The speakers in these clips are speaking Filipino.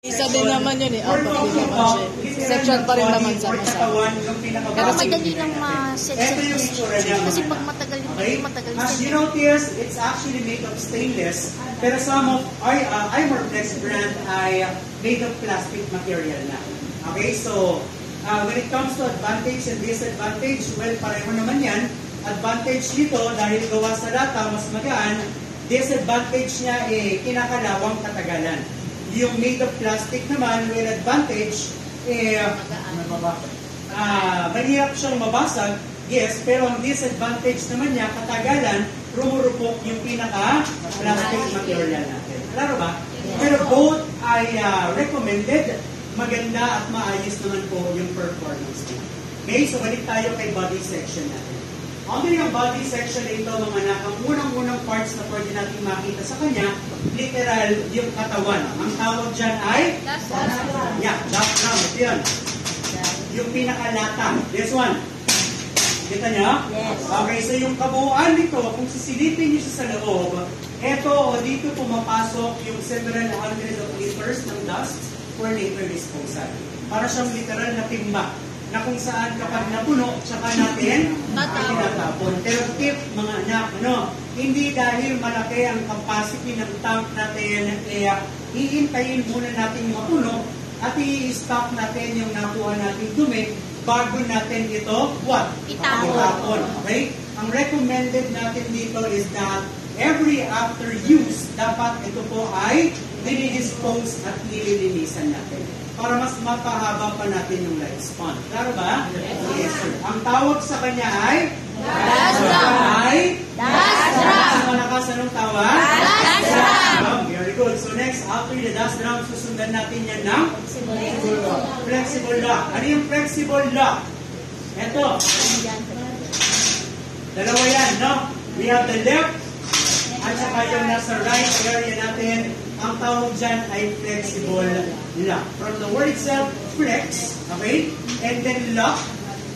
Isa din naman yun eh, apat din naman siya. Section pa rin naman sama-sama. Pero madali lang ma-set kasi pag matagal yung matagal. As you notice, it's actually made of stainless, pero some of Imorflex brand ay made of plastic material na. Okay, so when it comes to advantage and disadvantage, well, pareho naman yan. Advantage nito, dahil gawa sa lata, mas magaan. Disadvantage niya, kinakalawang katagalan. Yung made of plastic naman, well, advantage, mahirap siyang mabasag, yes, pero ang disadvantage naman niya, katagalan, rumurupok yung pinaka-plastic material natin. Klaro ba? Pero both ay recommended, maganda at maayos naman po yung performance niya. Okay, so balik tayo kay body section natin. Under yung body section na ito, mga anak, ang unang-unang parts na pwede natin makita sa kanya, literal, yung katawan. Ang tawag dyan ay? Diaphragm. Yeah, diaphragm. Ito yun. Yung pinakalata. This one. Kita niyo? Yes. Okay, so yung kabuuan nito, kung sisilipin niyo siya sa loob, eto o dito pumapasok yung several hundreds of liters ng dust for later disposal. Para siyang literal na timba na kung saan kapag napuno, tsaka natin tinatapon. Pero tip, mga anak, hindi dahil malaki ang capacity ng tank natin, hihintayin muna natin mapuno at i-stop natin yung nakuha nating dumi bago natin ito, itapon. Okay? Ang recommended natin dito is that every after use, dapat ito po ay dinidispose at nililinisan natin para mas mapahaba pa natin yung lifespan. Klaro ba? Yes, sir. Ang tawag sa kanya ay? Dust drum. Mas malakas, anong tawag? Dust drum. Very good. So next, after the dust drum, susundan natin yan ng? Flexible lock. Ano yung flexible lock? Ito. Dalawa yan, no? We have the left at saka yung nasa right area natin. Ang tawag dyan ay flexible lock. From the word itself, flex, okay? And then lock,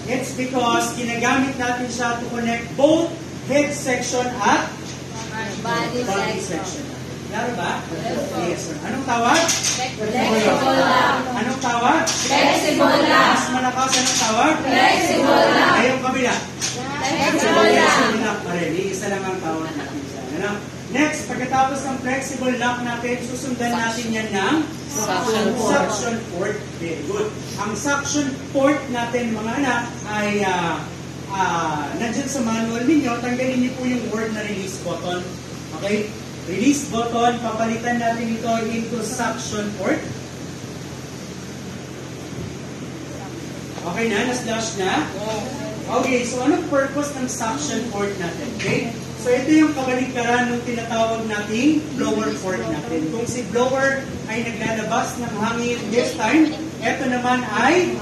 it's because ginagamit natin siya to connect both head section at body section. Klaro ba? Yes, sir. Anong tawag? Flexible lock. Anong tawag? Flexible lock. Mas malakas, anong tawag? Flexible lock. Ayong kabila. Flexible lock. Flexible lock pa rin. Isa lang ang tawag natin siya. Ano? Next, pagkatapos ng flexible lock natin, susundan natin yan ng suction port. Very good. Ang suction port natin, mga anak, ay nandyan sa manual ninyo. Tanggalin niyo po yung word na release button. Okay? Release button, papalitan natin ito into suction port. Okay na? Nas-dash na? Okay, so anong purpose ng suction port natin? Okay? So ito yung kabaligtaran ng tinatawag nating blower port natin. Kung si blower ay naglalabas ng hangin this time, ito naman ay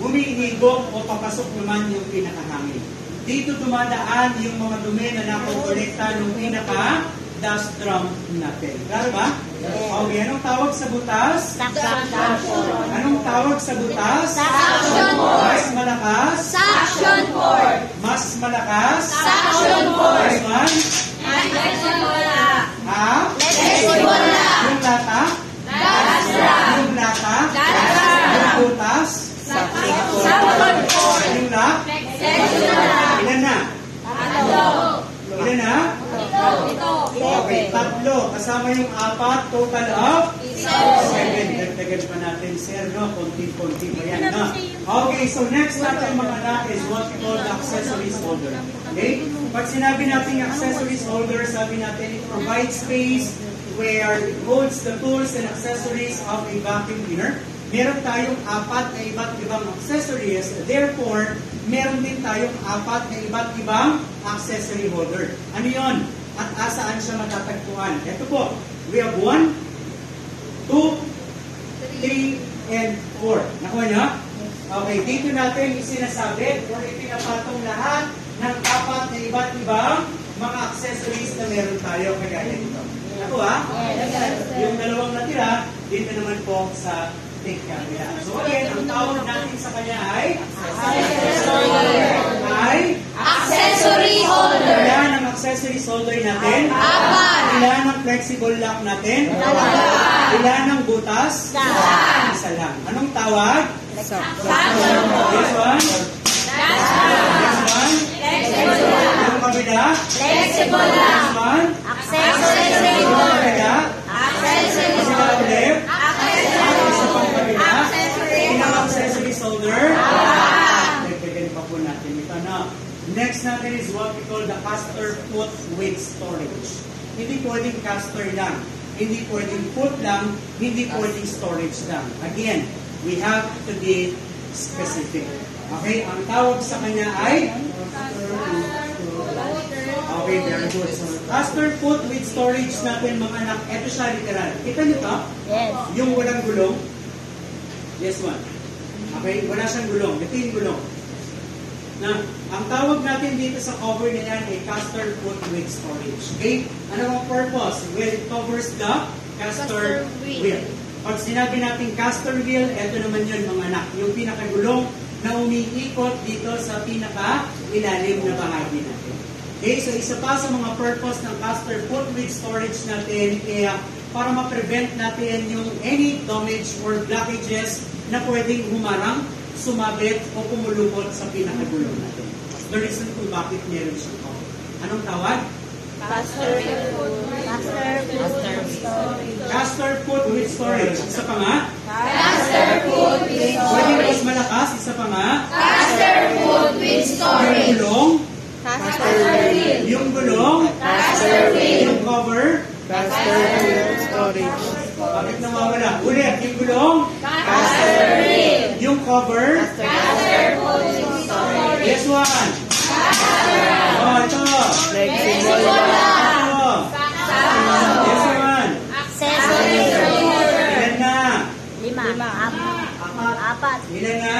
humihigop o papasok naman yung pinakahangin. Dito dumadaan yung mga dumi na nakokolekta ng pinaka-dust drum natin. Klaro ba? Okay, anong tawag sa butas? Anong tawag sa butas? Suction port. Mas malakas? Suction port. Mas malakas? Suction port. This one? Flexible lock. Ha? Flexible lock. Yung lata? Dust drum. Yung lata? Dust drum. Yung butas? Suction port. Yung lock? Flexible lock. Ilan na? Ilan na? Okay, tatlo. Kasama yung apat, total of 7. Dagdagan pa natin, sir, no? Konti-konti pa yan, no? Okay, so next natin mga anak is what we call the accessories holder. Okay? Pag sinabi natin accessories holder, sabi natin it provides space where it holds the tools and accessories of a vacuum cleaner. Meron tayong apat na iba't ibang accessories. Therefore, meron din tayong apat na iba't ibang accessory holder. Ano yon? At asaan siya matatagpuan? Ito po, we have 1, 2, 3, and 4. Nakuha niyo? Okay, dito natin isinasabit o ipinapatong lahat ng apat na iba't ibang mga accessories na meron tayo kagaya nito. Nakuha? Yung dalawang natira, dito naman po sa take camera. So again, ang tawag natin sa kanya ay Accessory holder. accessory holder. Yan ang accessory solder natin? 4. Ilan ang flexible lock natin? 2. Ilan ang butas? Isa lang. Anong tawag? This one? This one? Yung kabila? Flexible This lock. one? Accessory Yung solder. kabila? Accessory Sila ulit? Isa pang kabila? Accessory. Ilang accessory solder? Dagdagan pa po natin ito na. Next natin is what we call the caster foot with storage. Hindi pwedeng caster lang. Hindi pwedeng foot lang. Hindi pwedeng storage lang. Again, we have to be specific. Okay? Ang tawag sa kanya ay okay, very good. Caster foot with storage natin mga anak. Ito siya literal. Kita niyo to? Yes. Yung walang gulong. This one. Okay? Wala siyang gulong. Ito yung gulong. Na, ang tawag natin dito sa cover na yan ay caster foot with storage. Okay? Ano ang purpose? Well, it covers the caster wheel. Pag sinabi natin caster wheel, eto naman yun mga anak. Yung pinakagulong na umiikot dito sa pinaka-ilalim na bahagi natin. Okay? So, isa pa sa mga purpose ng caster foot with storage natin kaya para ma-prevent natin yung any damage or blockages na pwedeng humarang, sumabit o pumulupot sa pinakagulong natin. The reason kung bakit meron siyang cover. Anong tawag? Caster foot with storage. Isa pa nga? Pwedeng mas malakas. Isa pa nga? Yung gulong? Yung gulong? Yung cover? Storage. Bakit nawawala? Ulit, yung gulong? Yung cover? Yes, one. Oh, ito. Flexible. Ito. Yes, one. Accessory solder. Ilan na? 5. 4. Ilan na?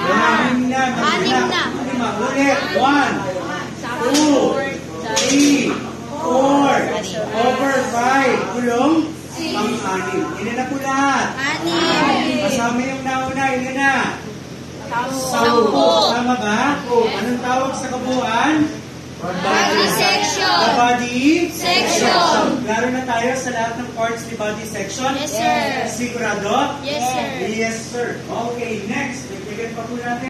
Anim na. Anim na. Lima. Ulit. 1, 2, 3, 4, over 5. Gulong? Pang-anim. Ilan na po lahat? 6. Kasama yung nauna. Ilan na? 10. 10. Tama ba? Anong tawag sa kabuuan? Body section. The body Section. Klaro na tayo sa lahat ng parts ni body section? Yes, sir. Sigurado? Yes, sir. Yes, sir. Okay, next. Bigyan pa po natin.